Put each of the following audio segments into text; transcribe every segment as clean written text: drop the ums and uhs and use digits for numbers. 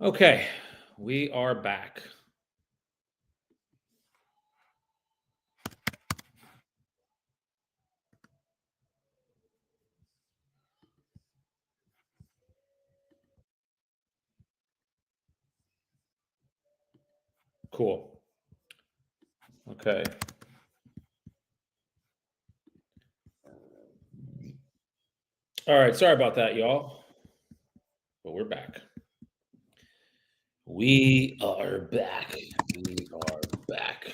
Okay, we are back. Cool. Okay. All right. Sorry about that, y'all. But we're back. We are back. We are back.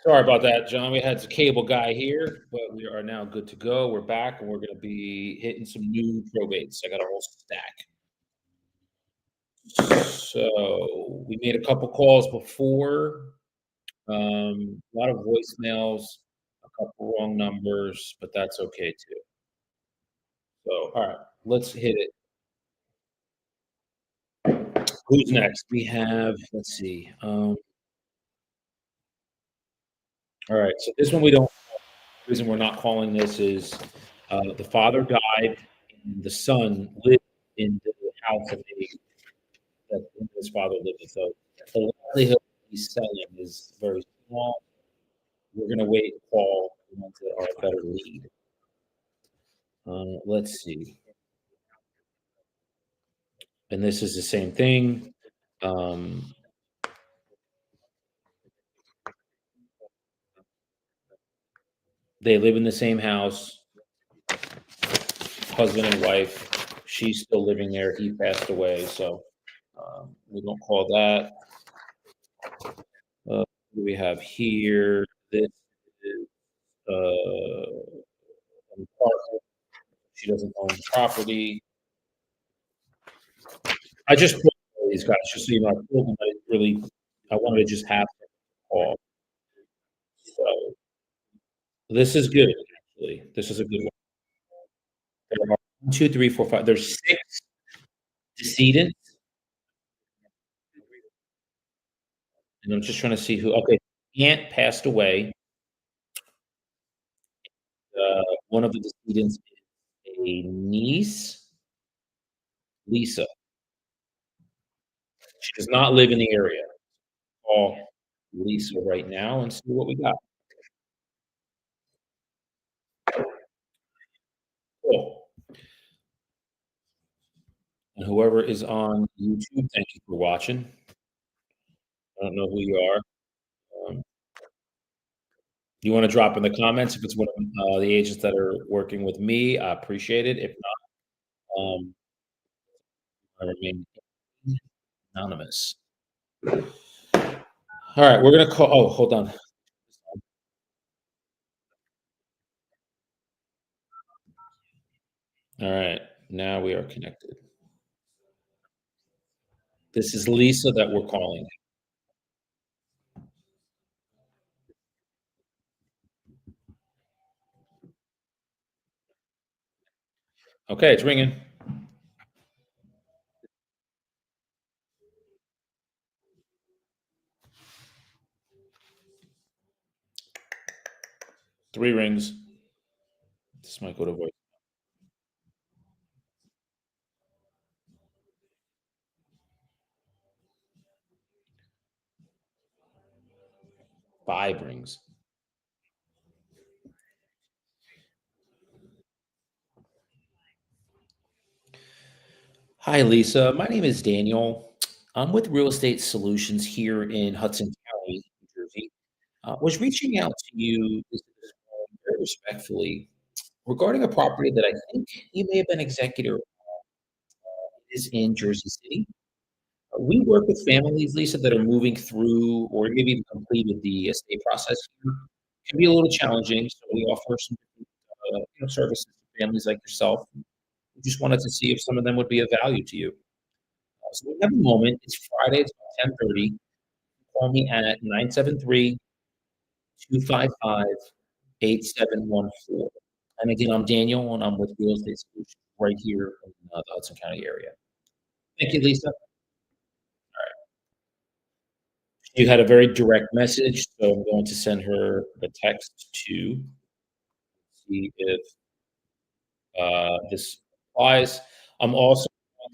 Sorry about that, John. We had the cable guy here, but we are now good to go. We're back, and we're going to be hitting some new probates. I got a whole stack. So we made a couple calls before. A lot of voicemails, a couple wrong numbers, but that's okay too. So, all right, let's hit it. Who's next? We have, let's see. All right, so this one we don't. The reason we're not calling this is the father died, and the son lived in the house that his father lived in. So the likelihood he's selling is very small. We're going to wait and call the ones that are a better lead. Let's see. And this is the same thing. Um, they live in the same house, husband and wife. She's still living there. He passed away, so we don't call that. What do we have here? This is an apartment. She doesn't own the property. I just pulled all these guys just so you know. I pulled them. I wanted to just have them call. So this is good. Actually, this is a good one. There are one, two, three, four, five. There's six decedents, and I'm just trying to see who. Okay, aunt passed away. One of the decedents is a niece, Lisa. She does not live in the area. Call Lisa right now and see what we got. Cool. And whoever is on YouTube, thank you for watching. I don't know who you are. Um, you want to drop in the comments if it's one of the agents that are working with me. I appreciate it. If not, I remain anonymous. All right, we're gonna call. Oh, hold on. All right, now we are connected. This is Lisa that we're calling. Okay, it's ringing. Three rings. This might go to voice. Five rings. Hi, Lisa. My name is Daniel. I'm with Real Estate Solutions here in Hudson County, New Jersey. Was reaching out to you very respectfully regarding a property that I think you may have been executor of, is in Jersey City. We work with families, Lisa, that are moving through or maybe even completed the estate process here. It can be a little challenging, so we offer some services to families like yourself. We just wanted to see if some of them would be of value to you. So we have a moment. It's Friday. It's about 10:30. Call me at 973-255-8714. And again, I'm Daniel, and I'm with Real Estate Solutions right here in the Hudson County area. Thank you, Lisa. You had a very direct message, so I'm going to send her the text to see if this applies. I'm also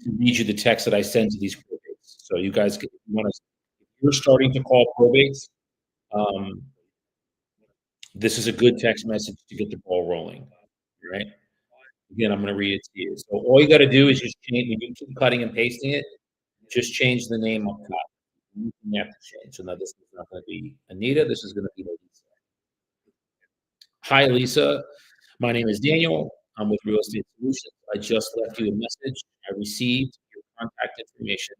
to read you the text that I send to these probates. So you guys can, if you wanna, if you're starting to call probates, um, this is a good text message to get the ball rolling, right? Again, I'm gonna read it to you. So all you gotta do is just change when you keep cutting and pasting it, just change the name up top. You have to change. So now this is not gonna be Anita, this is gonna be Lisa. Hi, Lisa. My name is Daniel. I'm with Real Estate Solutions. I just left you a message. I received your contact information.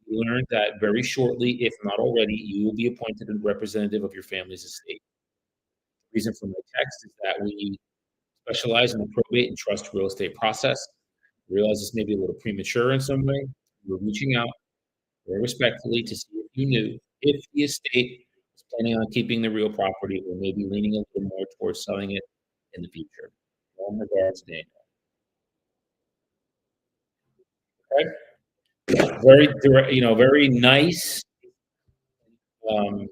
We learned that very shortly, if not already, you will be appointed a representative of your family's estate. The reason for my text is that we specialize in the probate and trust real estate process. I realize this may be a little premature in some way. We're reaching out very respectfully to see if you knew if the estate is planning on keeping the real property or maybe leaning a little more towards selling it in the future. Warm regards, Daniel. Okay? Very direct, very nice, um,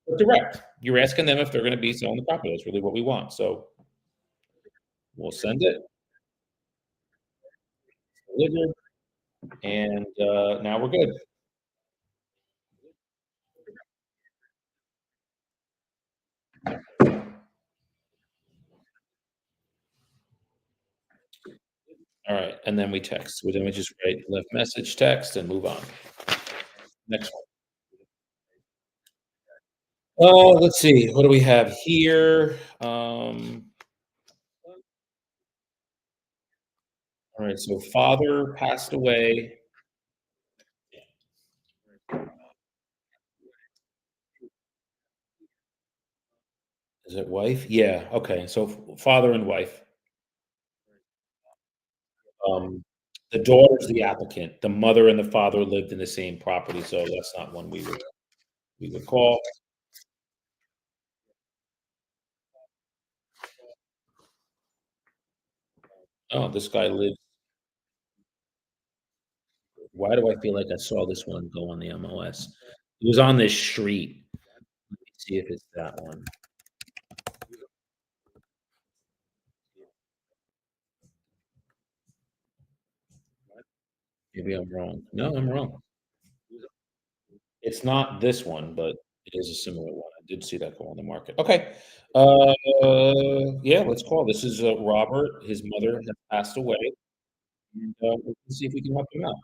but direct. You're asking them if they're gonna be selling the property. That's really what we want. So we'll send it, delivered, and now we're good. All right, and then we text. Well, then we just write left message, text, and move on. Next one. Oh, let's see. What do we have here? All right, so father passed away. Is it wife? Yeah. Okay. So father and wife. Um, the daughter's the applicant. The mother and the father lived in the same property, so that's not one we would call. Oh, this guy lives. Why do I feel like I saw this one go on the MLS? It was on this street. Let me see if it's that one. Maybe I'm wrong. No, I'm wrong. It's not this one, but it is a similar one. I did see that go on the market. Okay. Uh, yeah, let's call. This is Robert. His mother has passed away, and we can see if we can help him out.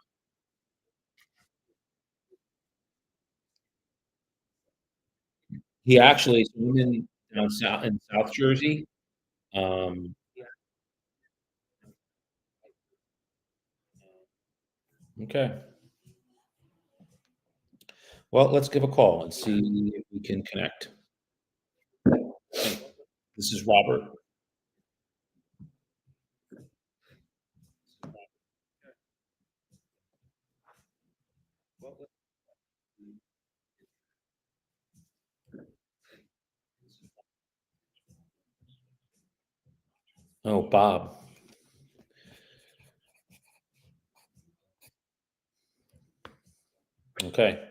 He actually is in down south in South Jersey. Um, okay. Well, let's give a call and see if we can connect. This is Robert. Oh, Bob. Okay.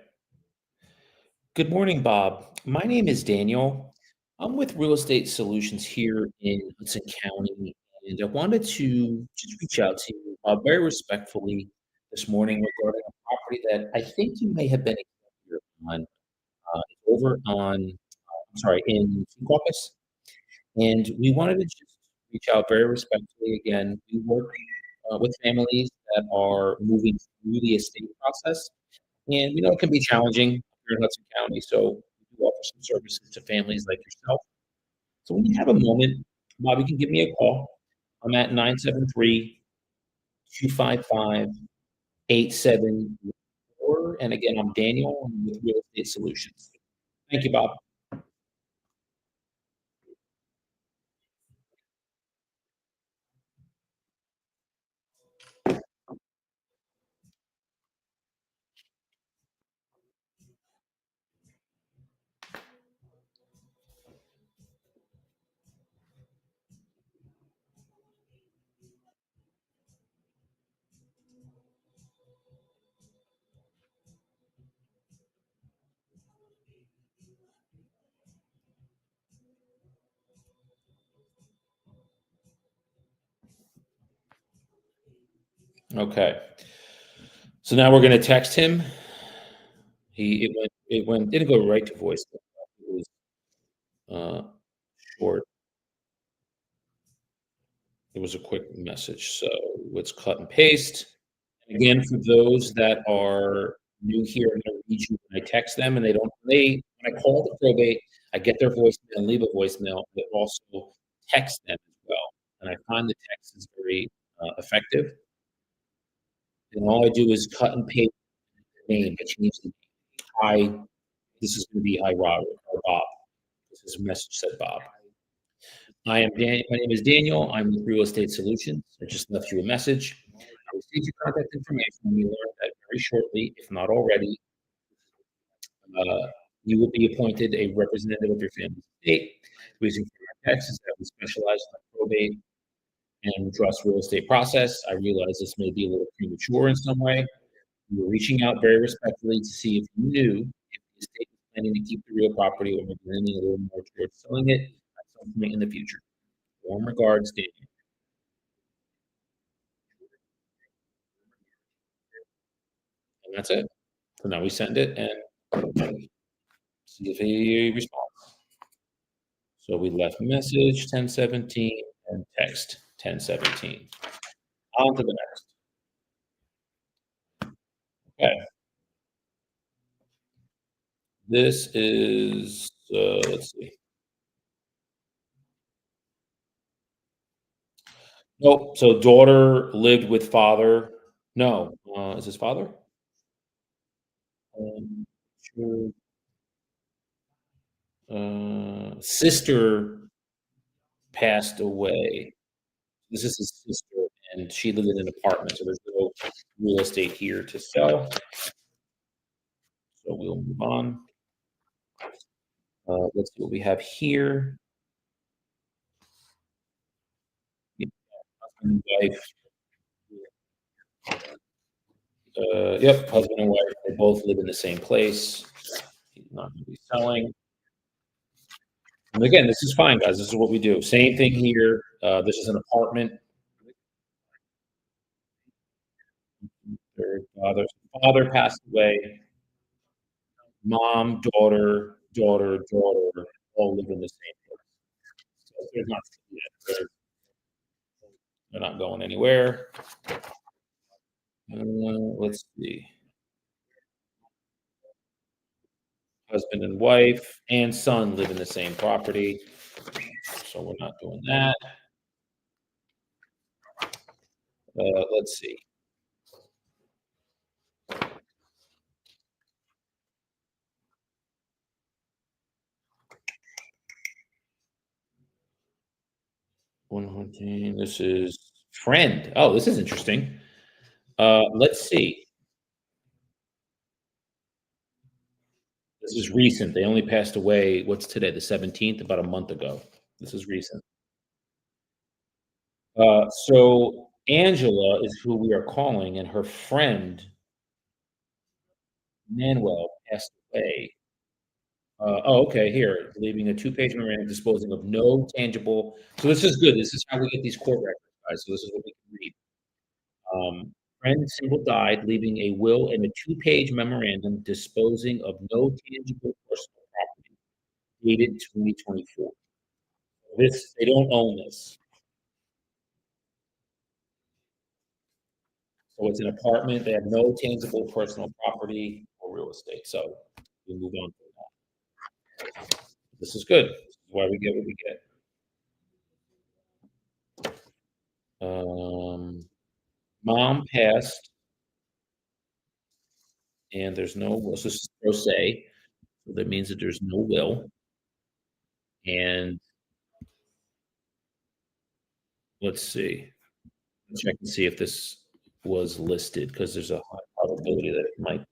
Good morning, Bob. My name is Daniel. I'm with Real Estate Solutions here in Hudson County, and I wanted to just reach out to you very respectfully this morning regarding a property that I think you may have been here on over on, I'm sorry, in Caucus. And we wanted to just reach out very respectfully again. We work with families that are moving through the estate process, and we know it can be challenging here in Hudson County. So we do offer some services to families like yourself. So when you have a moment, Bob, you can give me a call. I'm at 973-255-8714. And again, I'm Daniel I'm with Real Estate Solutions. Thank you, Bob. Okay. So now we're gonna text him. It didn't go right to voicemail. It was, uh, short. It was a quick message, so let's cut and paste. Again, for those that are new here, I'm gonna read you when I text them, and they don't when I call the probate, I get their voicemail and leave a voicemail, but also text them as well, and I find the text is very, effective, and all I do is cut and paste the name. I change the "Hi," this is gonna be "Hi, Robert," or "Bob." This is a message said, "Bob." My name is Daniel. I'm with Real Estate Solutions. I just left you a message. I received your contact information, and you learned that very shortly, if not already, uh, you will be appointed a representative of your family's estate. The reason for my text is that we specialize in the probate and trust real estate process. I realize this may be a little premature in some way. We were reaching out very respectfully to see if you knew if the estate was planning to keep the real property or maybe leaning a little more towards selling it at some point in the future. Warm regards, Daniel. And that's it. So now we send it and see if he responds. So we left message 1017 and text 1017. On to the next. Okay. This is, let's see. Nope. So daughter lived with father. No. Is his father? Sure. Sister passed away. This is his sister, and she lived in an apartment. So there's no real estate here to sell. So we'll move on. Let's see what we have here. Yeah, husband and wife. Yep, husband and wife. They both live in the same place. He's not going to be selling. And again, this is fine, guys. This is what we do. Same thing here. This is an apartment. Their father passed away. Mom, daughter, all live in the same place. So yeah, they're, they're not going anywhere. Let's see. Husband and wife and son live in the same property. So we're not doing that. Let's see. One hunting. This is friend. Oh, this is interesting. Let's see. This is recent. They only passed away. What's today? The 17th, about a month ago. This is recent. So Angela is who we are calling, and her friend Manuel passed away. Okay, here, leaving a two-page memorandum disposing of no tangible. So this is good. This is how we get these court records, guys. So this is what we can read. Friend single died, leaving a will and a two-page memorandum disposing of no tangible personal property, dated 2024. This they don't own this. So it's an apartment. They have no tangible personal property or real estate. So we move on from that. This is good. This is why we get what we get. Mom passed, and there's no will. So this is pro se. So that means that there's no will. And let's see. Check and see if this was listed because there's a high probability that it might.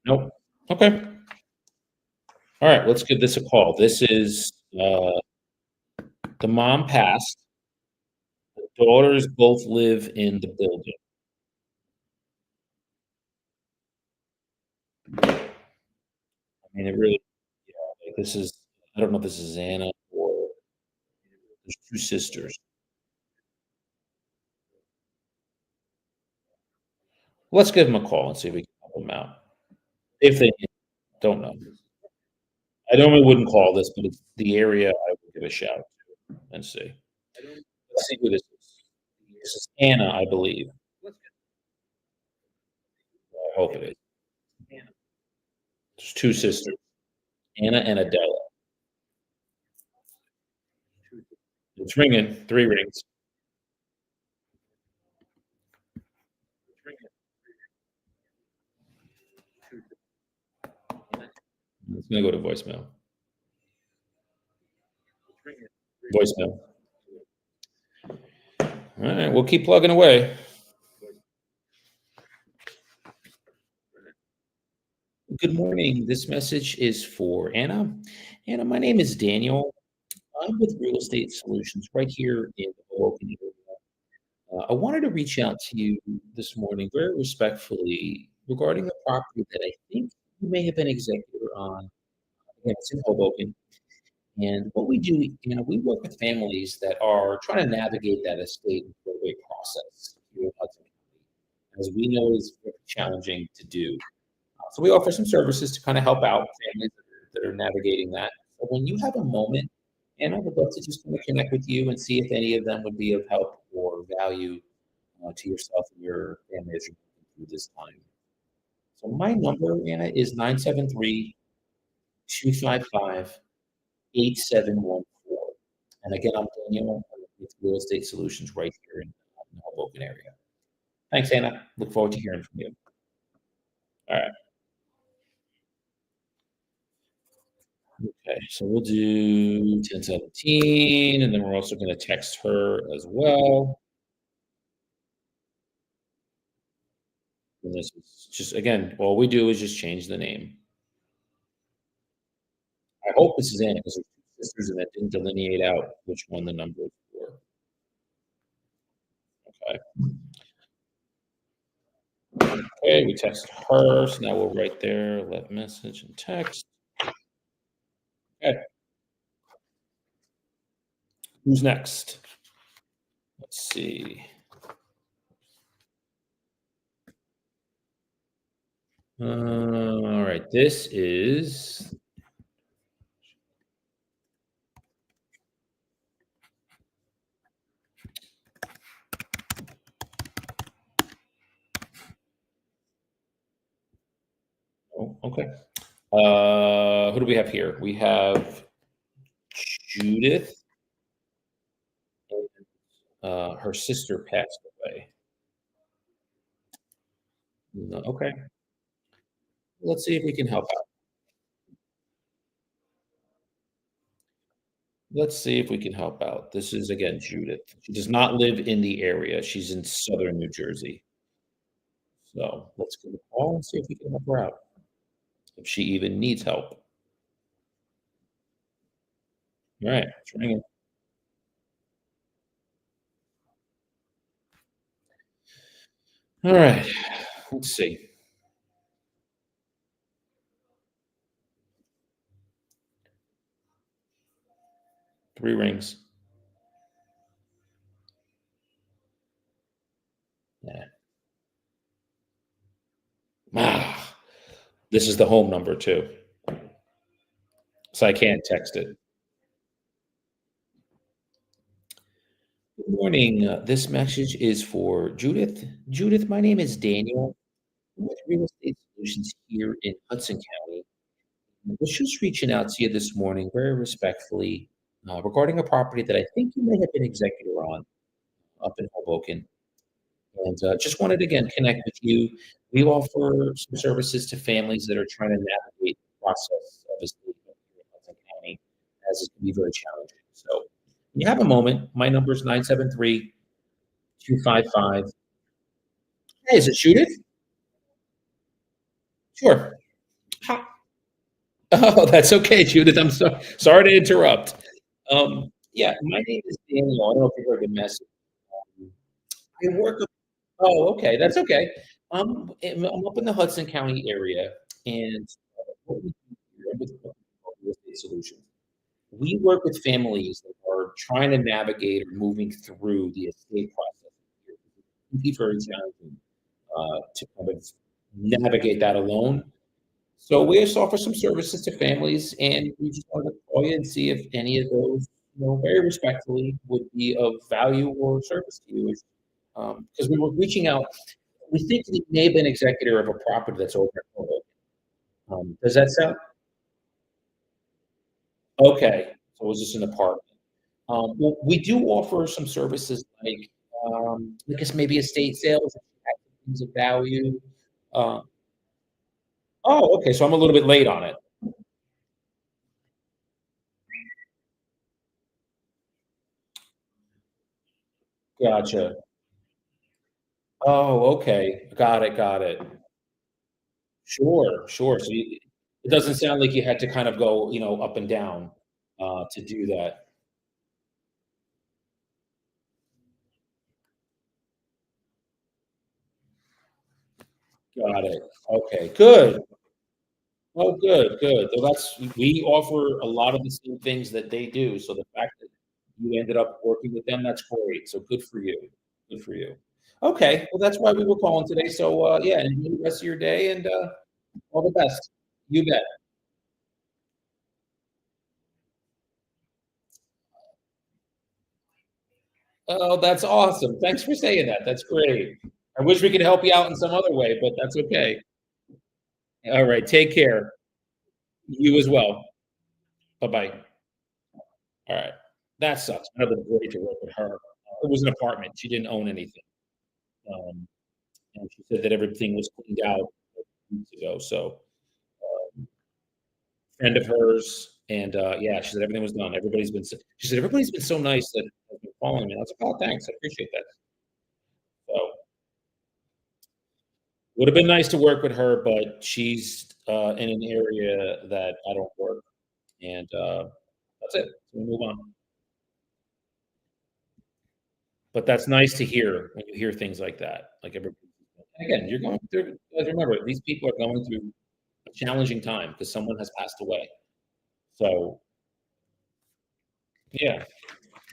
Nope. Okay. All right. Let's give this a call. This is the mom passed. The daughters both live in the building. I mean, it really, yeah, like this is. I don't know if this is Anna or there's 2 sisters. Let's give them a call and see if we can help them out. If they don't know. I normally wouldn't call this, but it's the area I would give a shout and see. Let's see who this is. This is Anna, I believe. I hope it is. There's 2 sisters, Anna and Adela. It's ringing, 3 rings. It's gonna go to voicemail. Voicemail. Alright, we'll keep plugging away. Good morning. This message is for Anna. Anna, my name is Daniel. I'm with Real Estate Solutions right here in the Hoboken area. I wanted to reach out to you this morning very respectfully regarding a property that I think you may have been executor on. Again, it's in Hoboken. And what we do, we work with families that are trying to navigate that estate and probate process here in Hudson County. As we know, it's very challenging to do. So we offer some services to kind of help out families that are navigating that. So when you have a moment, and I would love to just kind of connect with you and see if any of them would be of help or value to yourself and your family as you're going through this time. So my number, Anna, is 973-255-8714. And again, I'm Daniel with Real Estate Solutions right here in the Hoboken area. Thanks, Anna. Look forward to hearing from you. All right. Okay, so we'll do 1017, and then we're also going to text her as well. And this is just, again, all we do is just change the name. I hope this is Anna because there's 2 sisters and that didn't delineate out which one the number is for. Okay. Okay, we text her, so now we'll write there, let message and text. Okay, who's next? Let's see. All right, this is oh, okay. Who do we have here? We have Judith. Her sister passed away. No, okay, let's see if we can help out. Let's see if we can help out. This is again Judith. She does not live in the area. She's in southern New Jersey. So let's give her a call and see if we can help her out. If she even needs help. All right, it's ringing. All right, let's see. 3 rings. Yeah. Ah, this is the home number too, so I can't text it. Good morning. This message is for Judith. Judith, my name is Daniel. I'm with Real Estate Solutions here in Hudson County. I was just reaching out to you this morning very respectfully regarding a property that I think you may have been executor on up in Hoboken. And just wanted to again connect with you. We offer some services to families that are trying to navigate the process of estate planning here in Hudson County, as it can be very challenging. So, when you have a moment, my number is 973-255. Hey, is it Judith? Sure. Hi. Oh, that's okay, Judith. I'm sorry to interrupt. Yeah, my name is Daniel. I don't know if you heard the message. Um, I work Oh, okay, that's okay. I'm up in the Hudson County area, and what we do here with Real Estate Solutions. we work with families that are trying to navigate or moving through the estate process. It can be very challenging to kind of navigate that alone. So we just offer some services to families, and we just wanted to call you and see if any of those, very respectfully, would be of value or service to you. Because we were reaching out, we think he may have been executor of a property that's over at Probate. Does that sound okay? So it was just an apartment. Well, we do offer some services I guess maybe estate sales, things of value. Uh, oh, okay. So I'm a little bit late on it. Gotcha. Oh, okay. Got it. Got it. Sure. Sure. So it doesn't sound like you had to kind of go, up and down to do that. Got it. Okay. Good. Oh, good. Good. Well, we offer a lot of the same things that they do. So the fact that you ended up working with them, that's great. So good for you. Good for you. Okay. Well, that's why we were calling today. So, yeah, enjoy the rest of your day and all the best. You bet. Oh, that's awesome. Thanks for saying that. That's great. I wish we could help you out in some other way, but that's okay. All right. Take care. You as well. Bye bye. All right. That sucks. Another great to work with her. It was an apartment. She didn't own anything. Um, and she said that everything was cleaned out weeks ago. So, friend of hers, and yeah, she said everything was done. She said everybody's been so nice that has been following me. I was like, oh, thanks, I appreciate that. So, would have been nice to work with her, but she's in an area that I don't work, and that's it. So we move on. But that's nice to hear when you hear things like that. Like everybody, again, you're going through. Guys, remember, these people are going through a challenging time because someone has passed away. So yeah.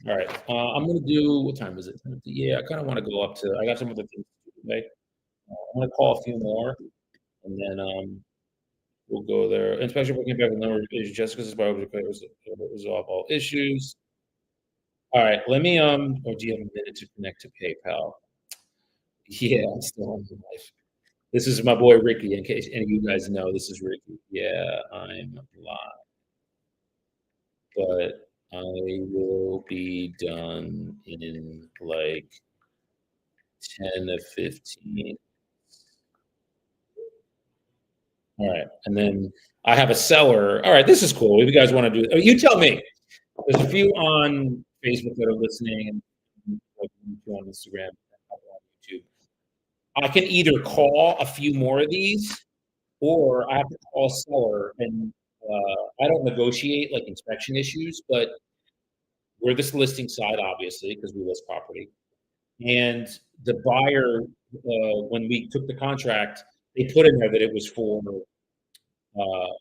All right. I'm gonna do. What time is it? Yeah, I kind of want to go up to. I got some other things to do today. I'm gonna call a few more, and then we'll go there. Inspection booking back with number is Jessica's about to resolve all issues. All right. Let me. Or do you have a minute to connect to PayPal? Yeah, I'm still on the life. This is my boy Ricky. In case any of you guys know, this is Ricky. Yeah, I'm live, but I will be done in like 10 to 15. All right, and then I have a seller. All right, this is cool. If you guys want to do it, you tell me. There's a few on Facebook that are listening, and like, a few on Instagram, a couple on YouTube. I can either call a few more of these, or I have to call a seller, and I don't negotiate like inspection issues, but we're this listing side, obviously, because we list property. And the buyer, when we took the contract, they put in there that it was for uh,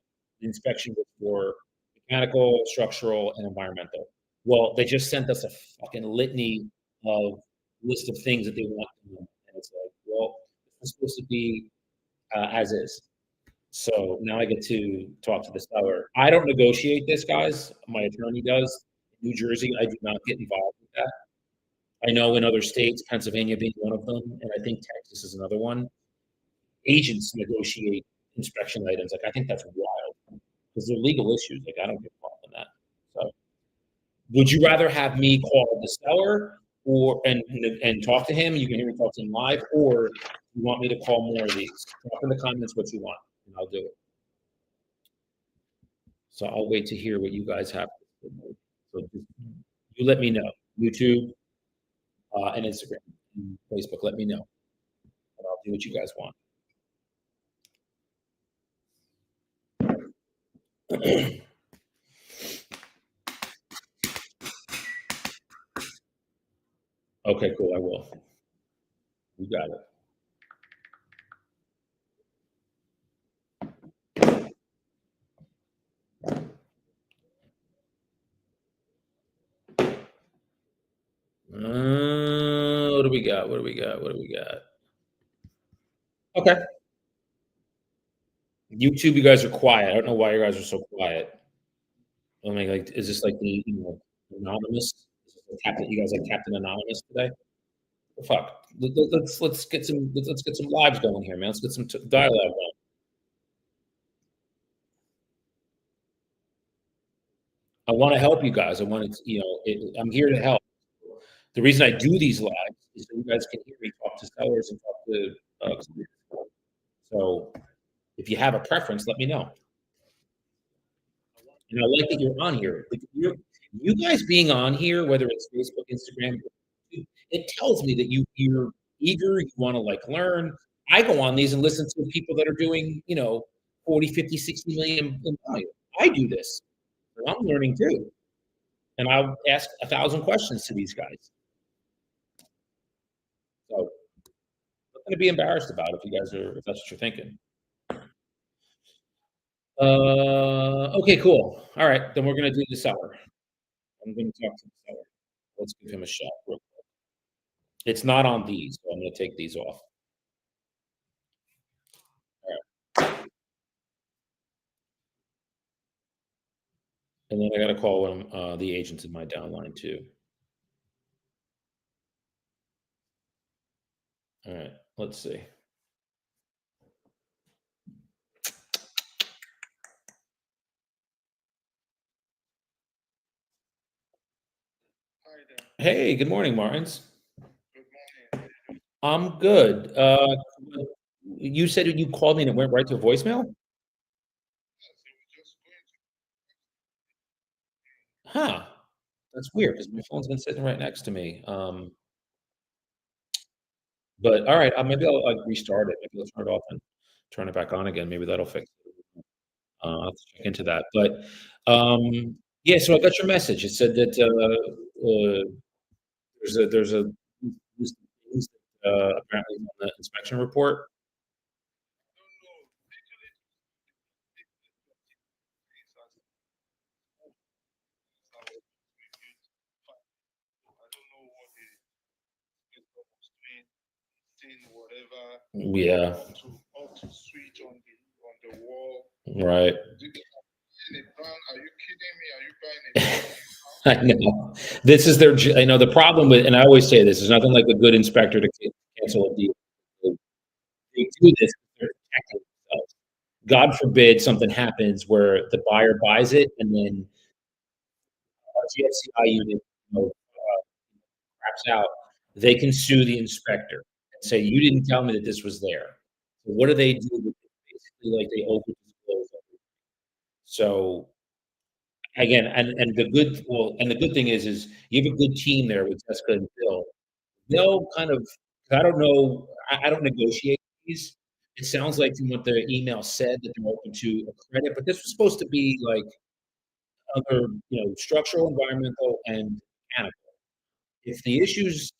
the inspection was for mechanical, structural, and environmental. Well, they just sent us a fucking litany of list of things that they want, and it's like, well, it's supposed to be as is. So now I get to talk to the seller. I don't negotiate this, guys. My attorney does. In New Jersey, I do not get involved with that. I know in other states, Pennsylvania being one of them, and I think Texas is another one, agents negotiate inspection items. Like, I think that's wild because they're legal issues. Like, I don't get involved in that. So, would you rather have me call the seller and talk to him? You can hear me talk to him live, or you want me to call more of these? Drop in the comments what you want, and I'll do it. So I'll wait to hear what you guys have. So just, you let me know. YouTube and Instagram, and Facebook. Let me know, and I'll do what you guys want. Okay, cool. I will. You got it. do we got? What do we got? What do we got? Okay. YouTube, you guys are quiet. I don't know why you guys are so quiet. I mean, like, is this like the anonymous? Is this like Captain? You guys like Captain Anonymous today? The fuck. Let's get some let's get some lives going here, man. Let's get some dialogue going. I want to help you guys. I want to, I'm here to help. The reason I do these lives is so you guys can hear me talk to sellers and talk to clients. So if you have a preference, let me know. And I like that you're on here. Like, you guys being on here, whether it's Facebook, Instagram, it tells me that you're eager, you want to like learn. I go on these and listen to people that are doing, 40, 50, 60 million in value. I do this. So I'm learning too. And I'll ask 1,000 questions to these guys. So nothing to be embarrassed about if that's what you're thinking. Okay, cool. All right, then we're gonna do the seller. I'm gonna talk to the seller. Let's give him a shot. It's not on these, so I'm gonna take these off. All right, and then I gotta call the agents in my downline too. All right, let's see. Hey, good morning, Martins. I'm good. You said you called me and it went right to voicemail? Huh. That's weird because my phone's been sitting right next to me. But all right, maybe I'll like restart it. Maybe I'll turn it off and turn it back on again. Maybe that'll fix it. I'll have to check into that. But yeah, so I got your message. It said that there's a list of things that apparently on the inspection report. Yeah, right. I know. This is I know the problem with, and I always say this, there's nothing like a good inspector to cancel a deal. They do this, they're protecting themselves. God forbid something happens where the buyer buys it and then GFCI unit, craps out, they can sue the inspector and say, "You didn't tell me that this was there." So what do they do with it? Basically, like, they over disclose everything. So, again, and the good thing is you have a good team there with Jessica and Bill. They'll kind of, I don't know, I don't negotiate these. It sounds like from what the email said that they're open to a credit, but this was supposed to be like other, structural, environmental, and mechanical. If the issues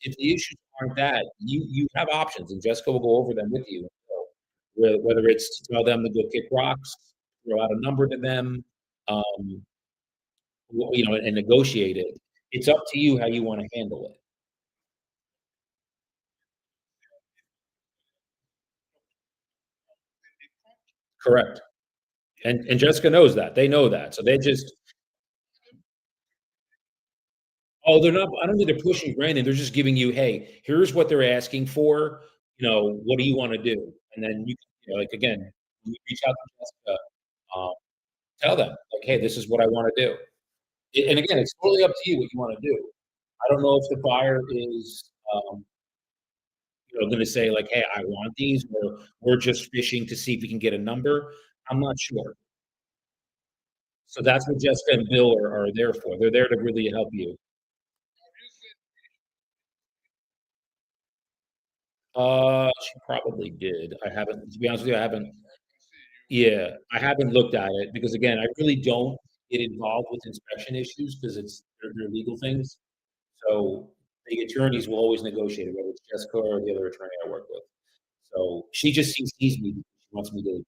aren't that, you have options, and Jessica will go over them with you. So, whether it's to tell them to go kick rocks, throw out a number to them, um, and negotiate it. It's up to you how you want to handle it. Correct. And Jessica knows that. They know that. So they just, oh, they're not, I don't think they're pushing for anything. They're just giving you, hey, here's what they're asking for. What do you want to do? And then like, again, you reach out to Jessica, um, tell them, like, hey, this is what I want to do. And again, it's totally up to you what you want to do. I don't know if the buyer is, going to say like, hey, I want these, or we're just fishing to see if we can get a number. I'm not sure. So that's what Jessica and Bill are there for. They're there to really help you. She probably did. I haven't, to be honest with you, I haven't. Yeah, I haven't looked at it because again, I really don't get involved with inspection issues because they're legal things. So the attorneys will always negotiate it, whether it's Jessica or the other attorney I work with. So she just sees me. She wants me to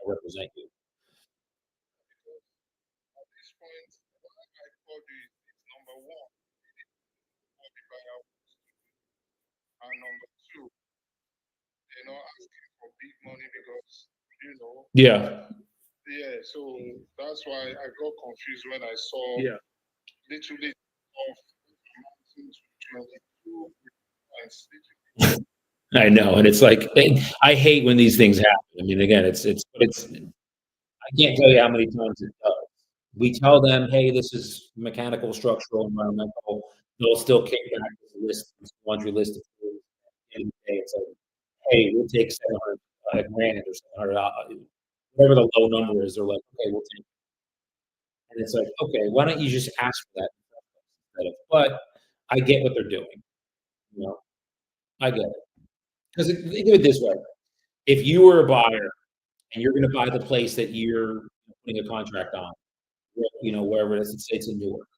represent you. Yeah. Yeah. I know, and it's like, I hate when these things happen. I mean, again, it's I can't tell you how many times it does. We tell them, "Hey, this is mechanical, structural, environmental." They'll still kick back this list, this laundry list of things. At the end of the day, it's like, "Hey, we'll take 700, grand or 700, whatever the low number is." They're like, "Okay, we'll take it." And it's like, "Okay, why don't you just ask for that instead of," but I get what they're doing, you know? I get it. 'Cause think of it this way, if you were a buyer and you're gonna buy the place that you're putting a contract on, wherever it is, let's say it's in Newark,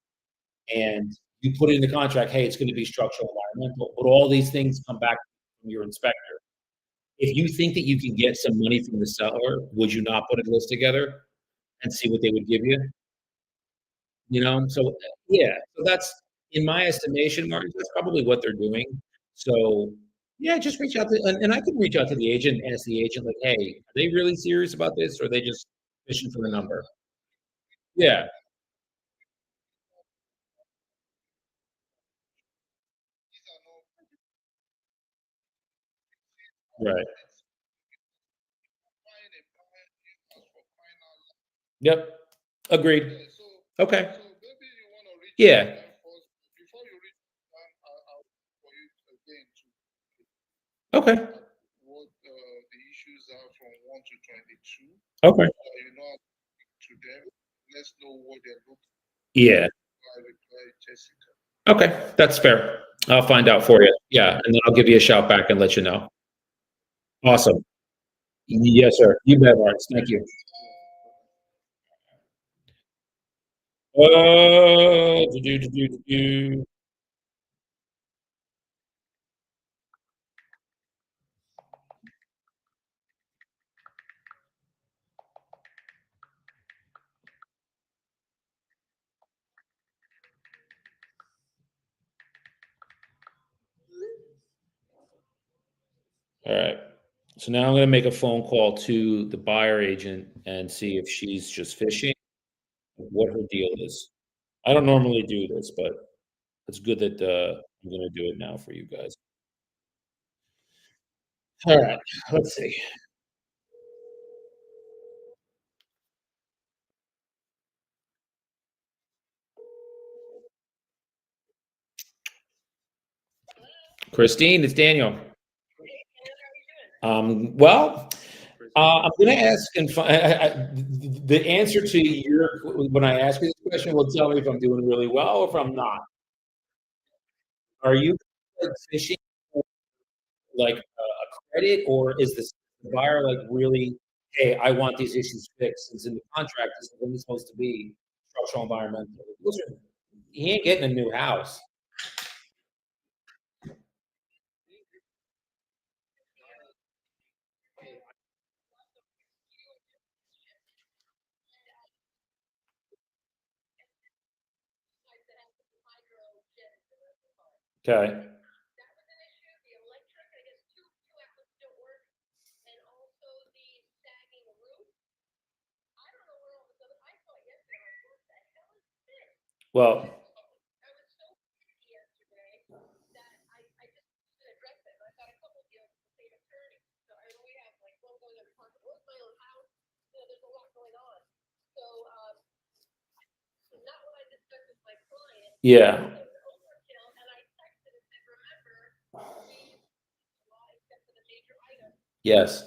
and you put in the contract, "Hey, it's gonna be structural, environmental," but all these things come back from your inspector. If you think that you can get some money from the seller, would you not put a list together and see what they would give you? So, yeah, so that's in my estimation, Martin, that's probably what they're doing. So, yeah, just reach out to and I could reach out to the agent and ask the agent, like, "Hey, are they really serious about this, or are they just fishing for the number?" Yeah, right. Yep, agreed. Okay. Yeah, okay, okay. Yeah, okay, that's fair. I'll find out for you. Yeah, and then I'll give you a shout back and let you know. Awesome. Yes, sir. You bet, Arts. Thank you. Do. All right. So now I'm gonna make a phone call to the buyer agent and see if she's just fishing, what her deal is. I don't normally do this, but it's good that, I'm gonna do it now for you guys. All right, let's see. Christine, it's Daniel. Well, I'm gonna ask and the answer to your when I ask you this question will tell me if I'm doing really well or if I'm not. Are you, like, fishing for, like, a credit, or is the buyer, like, really, "Hey, I want these issues fixed," since in the contract, this is only supposed to be structural environmental. Listen, he ain't getting a new house. Okay. Well, yeah. Yes.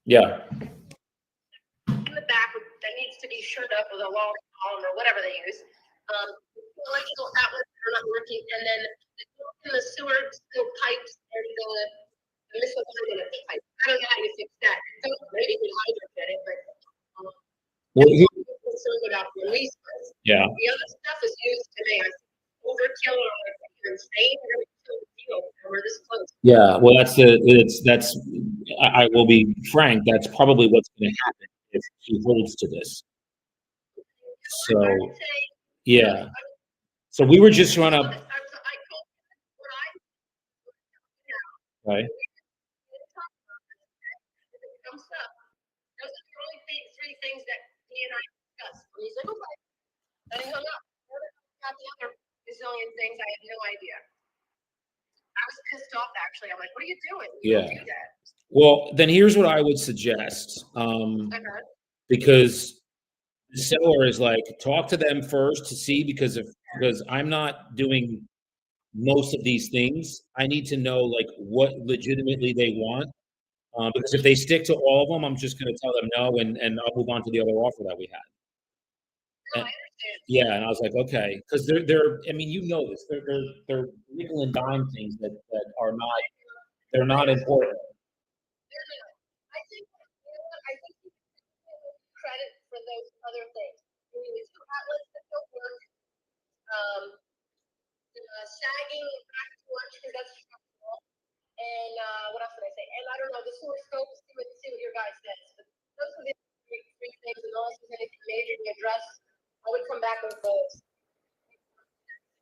Yeah. Well, yeah. Yeah, well, I will be frank, that's probably what's gonna happen if he holds to this. So, yeah. So we were just trying to. Right. Yeah. Well, then here's what I would suggest, because the seller is like, talk to them first to see because I'm not doing most of these things. I need to know like what legitimately they want. Because if they stick to all of them, I'm just going to tell them no, and I'll move on to the other offer that we had. And, yeah, and I was like, okay, because they're. I mean, you know this. They're nickel and dime things that are not. They're not important.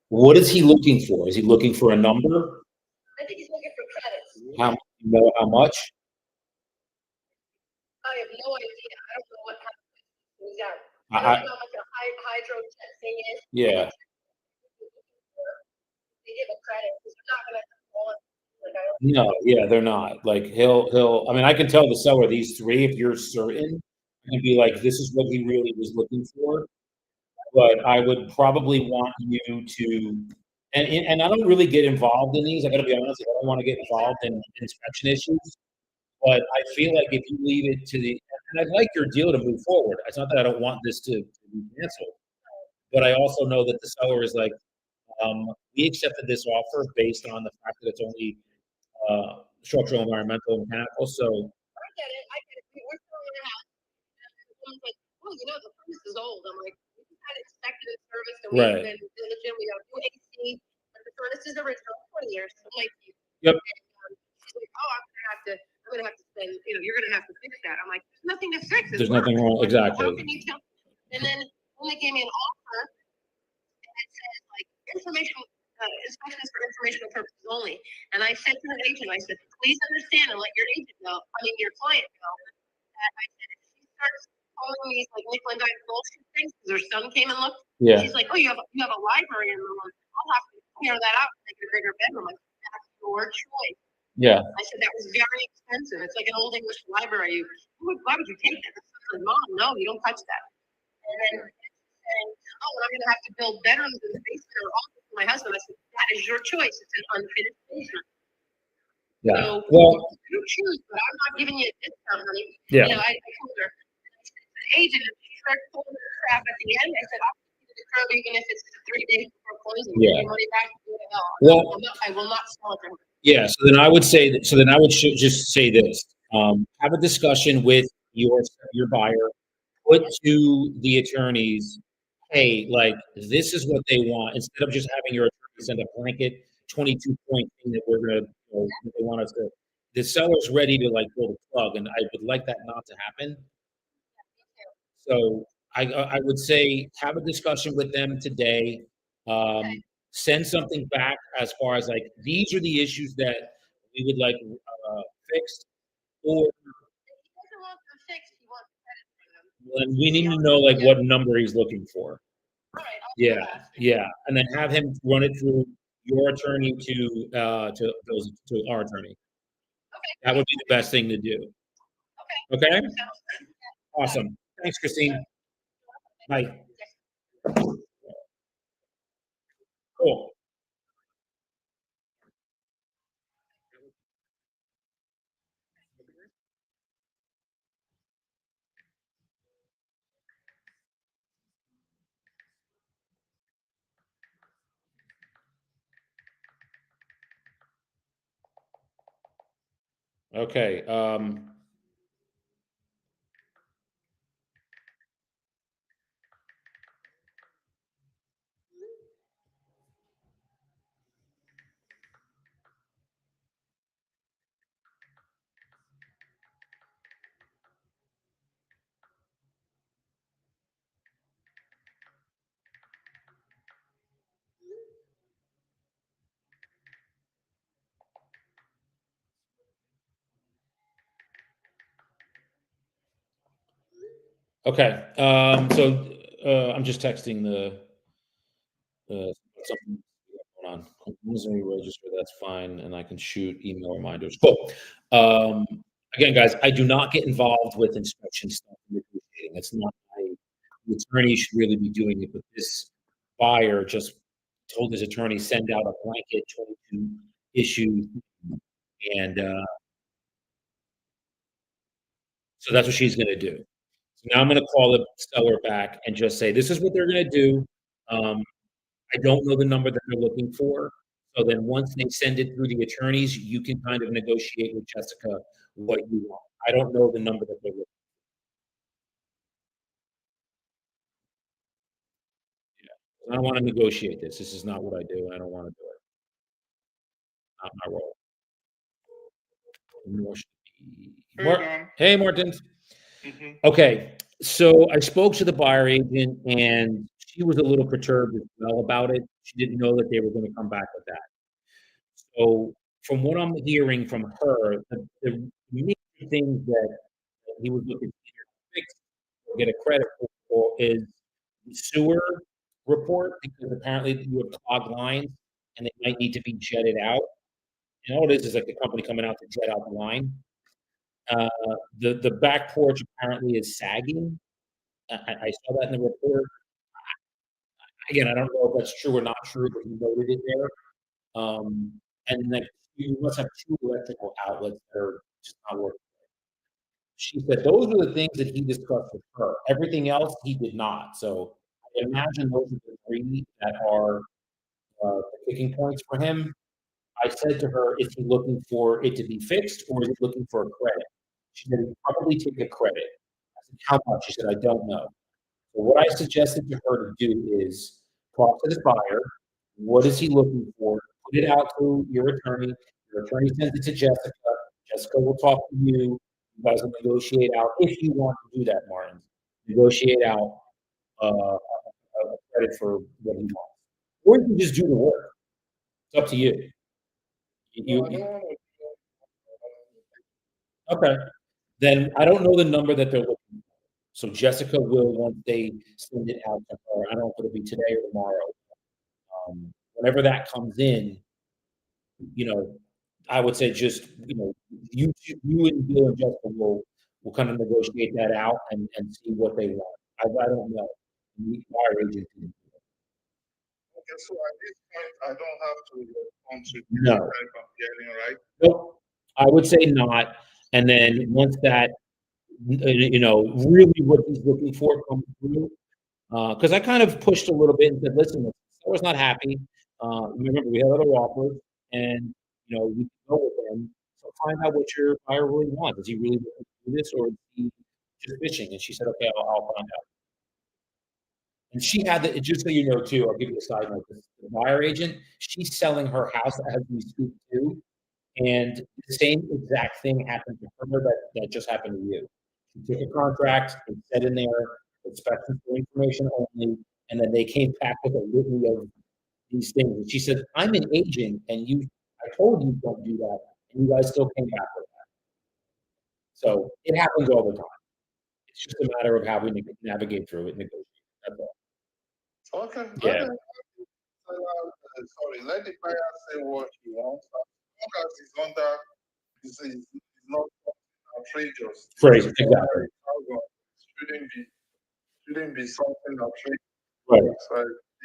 What is he looking for? Is he looking for a number? How you know how much? I, yeah. No, yeah, they're not. Like he'll I mean, I can tell the seller these three if you're certain, and be like, this is what he really was looking for. But I would probably want you to and I don't really get involved in these. I gotta be honest, I don't want to get involved in inspection issues. But I feel like if you leave it to the and I'd like your deal to move forward. It's not that I don't want this to be canceled, but I also know that the seller is like, we accepted this offer based on the fact that it's only structural, environmental, and mechanical. So right. Yep. There's nothing wrong. Exactly. Yeah. Yeah. Yeah. Well, yeah. Yeah. Well, yeah. So then I would say that. So then I would just say this: have a discussion with your buyer. Put to the attorneys, hey, like this is what they want. Instead of just having your attorney send a blanket 22-point thing that we're gonna, that they want us to. The seller's ready to like pull the plug, and I would like that not to happen. So I would say have a discussion with them today. Um, send something back as far as like these are the issues that we would like fixed, or and we need to know like what number he's looking for. Yeah, yeah, and then have him run it through your attorney to our attorney. That would be the best thing to do. Okay, awesome. Thanks, Christine. Bye. Cool. Okay. Okay. I'm just texting something going on. Compulsory register, that's fine, and I can shoot email reminders. Cool. Um, Again, guys, I do not get involved with inspection stuff and negotiating. It's not my the attorney should really be doing it, but this buyer just told his attorney send out a blanket 22 issue, and so that's what she's going to do. So now I'm going to call the seller back and just say, this is what they're going to do. Um, I don't know the number that they're looking for. So then once they send it through the attorneys, you can kind of negotiate with Jessica what you want. I don't know the number that they're looking for. I don't want to negotiate this. This is not what I do, and I don't want to do it. Not my role. Nor should be- Hey, Don. Hey, Martins. Hmm. Okay, so I spoke to the buyer agent, and she was a little perturbed as well about it. She didn't know that they were going to come back with that. So from what I'm hearing from her, the major things that he was looking to either fix or get a credit for is the sewer report, because apparently you have clogged lines and they might need to be jetted out. And all it is like the company coming out to jet out the line. Uh, the back porch apparently is sagging. I saw that in the report. Again, I don't know if that's true or not true, but he noted it there. And then you must have two electrical outlets that are just not working. She said those are the things that he discussed with her. Everything else he did not. So I imagine those are the three that are the kicking points for him. I said to her, is he looking for it to be fixed or is he looking for a credit? She said, he'd probably take a credit. I said, how much? She said, I don't know. So what I suggested to her to do is talk to the buyer. What is he looking for? Put it out to your attorney. Your attorney sends it to Jessica. Jessica will talk to you. You guys will negotiate out if you want to do that, Martin. Negotiate out a credit for what he wants, or you can just do the work. It's up to you. No, I don't want to. Okay. Then I don't know the number that they're looking. So Jessica will, once they send it out to her, I don't know if it'll be today or tomorrow. Whenever that comes in, you know, I would say just, you and Bill and Jessica will kind of negotiate that out and see what they want. I don't know. Our agent didn't do it. Okay, so at this point, I don't have to respond to the No. type I'm getting, right? Nope. I would say not. And then once that, really what he's looking for comes through, because I kind of pushed a little bit and said, "Listen, if I was not happy. Remember, we had other offers, and we can go with them. So find out what your buyer really wants. Is he really looking to do this, or is he just fishing?" And she said, "Okay, I'll find out." And she had the just so you know too. I'll give you a side note. The buyer agent, she's selling her house as we speak too, and the same exact thing happened to her that just happened to you. She took a contract and said in there, inspection for information only, and then they came back with a litany of these things. And she said, I'm an agent, and I told you don't do that, and you guys still came back with that. So it happens all the time. It's just a matter of how we navigate through it and negotiate. That's all. Okay, Yeah. sorry, let the buyer say what he wants. As long as it's under, it's not outrageous. Phrase, exactly. Shouldn't be something outrageous. Right. So,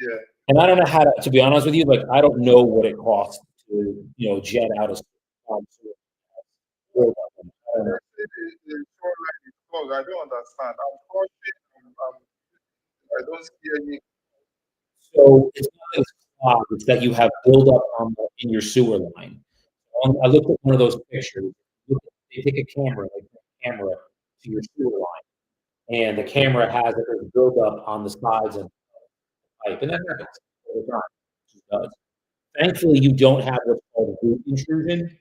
yeah. And I don't know how to be honest with you, like, I don't know what it costs to, jet out a um, I don't know. The shoreline is closed. I don't understand. I'm watching. I don't see any. So it's not that it's clogged, it's that you have buildup in your sewer line. I looked at one of those pictures. They take a camera, like a camera to your sewer line, and the camera has it there's buildup on the sides of the pipe, and that happens all the time. It just does. Thankfully, you don't have what's called root intrusion.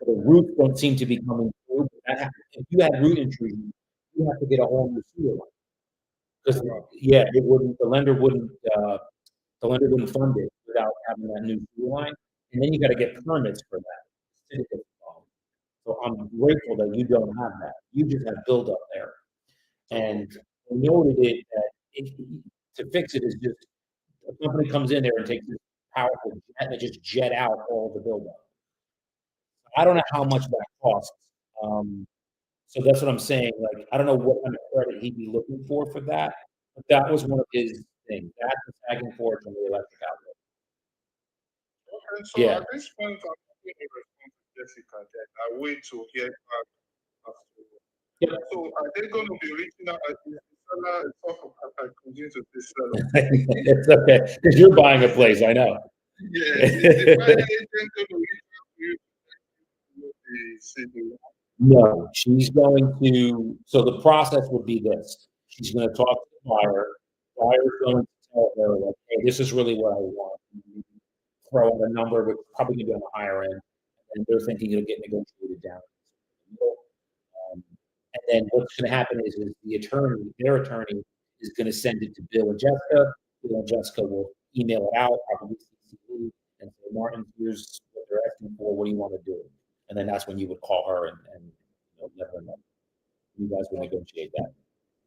So the roots don't seem to be coming through. But if you had root intrusion, you have to get a whole new sewer line. Because yeah, it wouldn't. The lender wouldn't fund it without having that new sewer line, and then you got to get permits for that. It's a different problem. So I'm grateful that you don't have that. You just have buildup there, and they noted it that to fix it is just a company comes in there and takes this powerful jet and they just jet out all the buildup. I don't know how much that costs. Um, so that's what I'm saying. Like, I don't know what kind of credit he'd be looking for that, but that was one of his things. That's the sagging force on the electric outlet. Okay, so Yeah. at this point, I'm not going to respond to Jessica. Then I wait to hear back as to. Yep. So are they going to be reaching out? Is the seller itself, I continue to this seller? It's okay because you're buying a place. I know. Yeah, is the buyer agent going to reach out to you to the city? No, she's going to. So the process would be this: she's going to talk to the buyer. Buyer's going to tell her, like, "Hey, this is really what I want." Throw out a number, which is probably going to be on the higher end, and they're thinking it'll get negotiated down. Um, and then what's going to happen is the attorney, their attorney, is going to send it to Bill and Jessica. Bill and Jessica will email it out, probably CC, and say, "Martin, here's what they're asking for. What do you want to do?" And then that's when you would call her and let her know. You guys would negotiate that.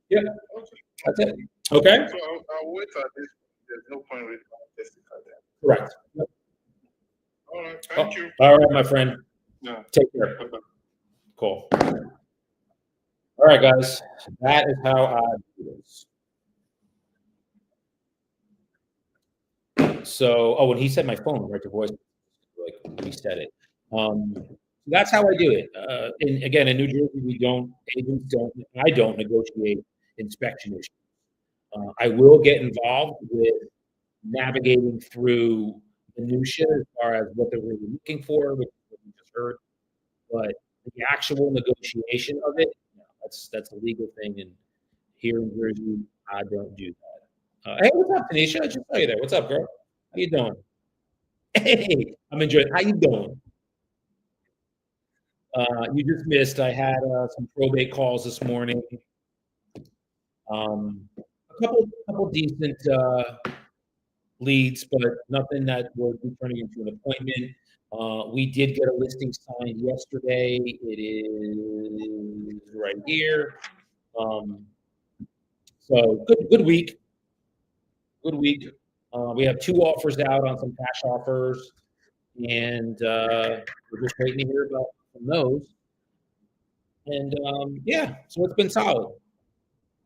Yeah, Okay. that's it. Okay. So I'll wait at this. There's no point reaching out to Jessica then. Correct. Yep. All right, Oh, thank you. all right, my friend. Yeah. Take care. Bye-bye. Cool. All right, guys. That is how I do this. So, oh, and he said my phone, right? The voice, like reset it. That's how I do it. And again, in New Jersey, we don't agents don't. I don't negotiate inspection issues. I will get involved with navigating through minutia as far as what they're really looking for, which is what you just heard. But the actual negotiation of it, no, that's a legal thing, and here in Jersey, I don't do that. Hey, what's up, Tanisha? I just saw you there. What's up, girl? How you doing? Hey, I'm enjoying. How you doing? You just missed. I had some probate calls this morning. A couple decent leads, but nothing that would be turning into an appointment. We did get a listing signed yesterday. It is right here. Um, so good week. Good week. We have two offers out on some cash offers, and we're just waiting to hear about from those. And yeah, so it's been solid.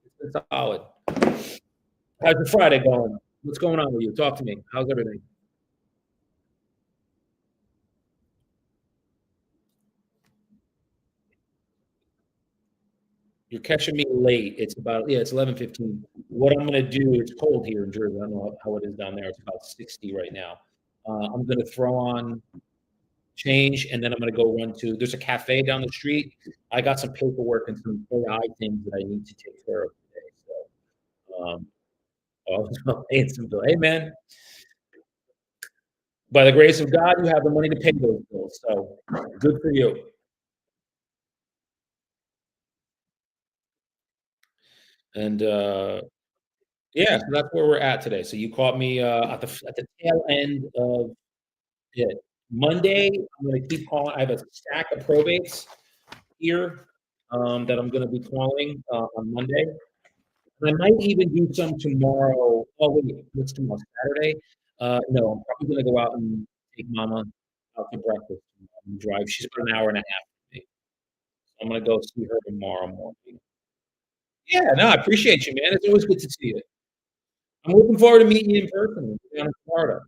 It's been solid. How's your Friday going? What's going on with you? Talk to me. How's everything? You're catching me late. It's about it's 11:15. What I'm gonna do, it's cold here in Jersey. I don't know how it is down there. It's about 60 right now. I'm gonna throw on change, and then I'm gonna go run to. There's a cafe down the street. I got some paperwork and some AI things that I need to take care of today. So, I'll pay some bill. Hey, man, by the grace of God, you have the money to pay those bills. So, good for you. And yeah, so that's where we're at today. So you caught me at the tail end of it. Monday, I'm gonna keep calling. I have a stack of probates here that I'm gonna be calling on Monday. And I might even do some tomorrow. Oh wait, what's tomorrow? Saturday? No, I'm probably gonna go out and take Mama out to breakfast and drive. She's about an hour and a half from me. I'm gonna go see her tomorrow morning. Yeah, no, I appreciate you, man. It's always good to see you. I'm looking forward to meeting you in person down in Florida.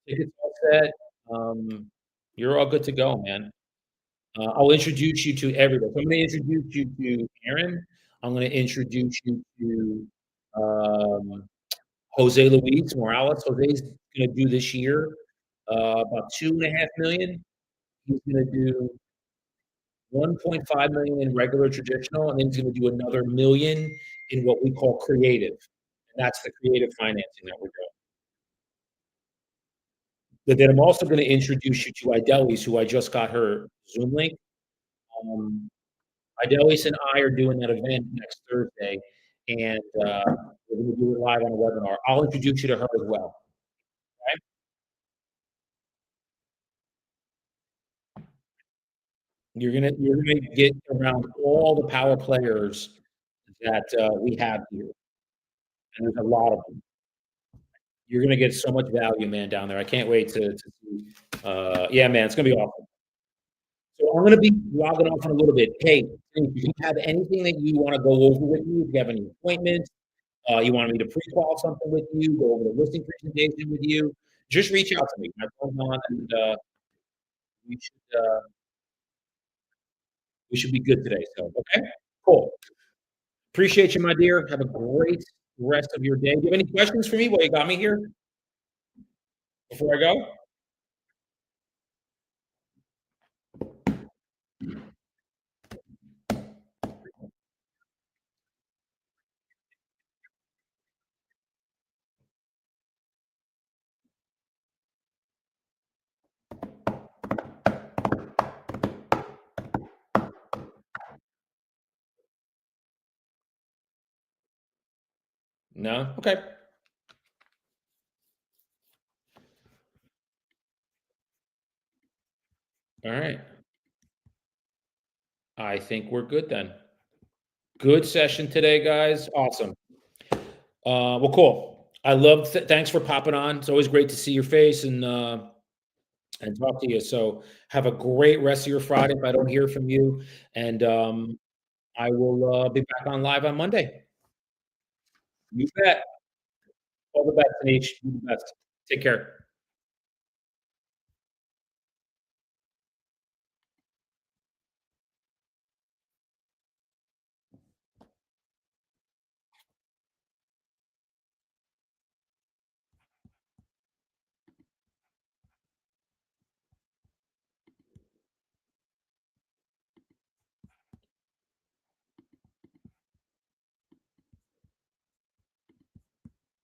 Tickets all set. You're all good to go, man. I'll introduce you to everybody. So I'm going to introduce you to Aaron. I'm going to introduce you to Jose Luis Morales. Jose's going to do this year about 2.5 million. He's going to do 1.5 million in regular traditional, and then he's going to do another million in what we call creative. And that's the creative financing that we're doing. But then I'm also going to introduce you to Idelis, who I just got her Zoom link. Um, Idelis and I are doing that event next Thursday, and we're going to do it live on a webinar. I'll introduce you to her as well. Okay? You're gonna get around all the power players that, we have here, and there's a lot of them. You're gonna get so much value, man, down there. I can't wait to see, yeah, man, it's gonna be awesome. So I'm gonna be logging off in a little bit. Hey, if you have anything that you wanna go over with me, if you have any appointments, you want me to pre-qual something with you, go over the listing presentation with you, just reach out to me. My phone's on, and, we should, uh, we should be good today, so, okay? Cool. Appreciate you, my dear. Have a great rest of your day. Do you have any questions for me while you got me here before I go? No? Okay. All right. I think we're good then. Good session today, guys. Awesome. Well, cool. I love thanks for popping on. It's always great to see your face and talk to you. So have a great rest of your Friday if I don't hear from you. And I will be back on live on Monday. You bet. All the best, Anish. You the best. Take care.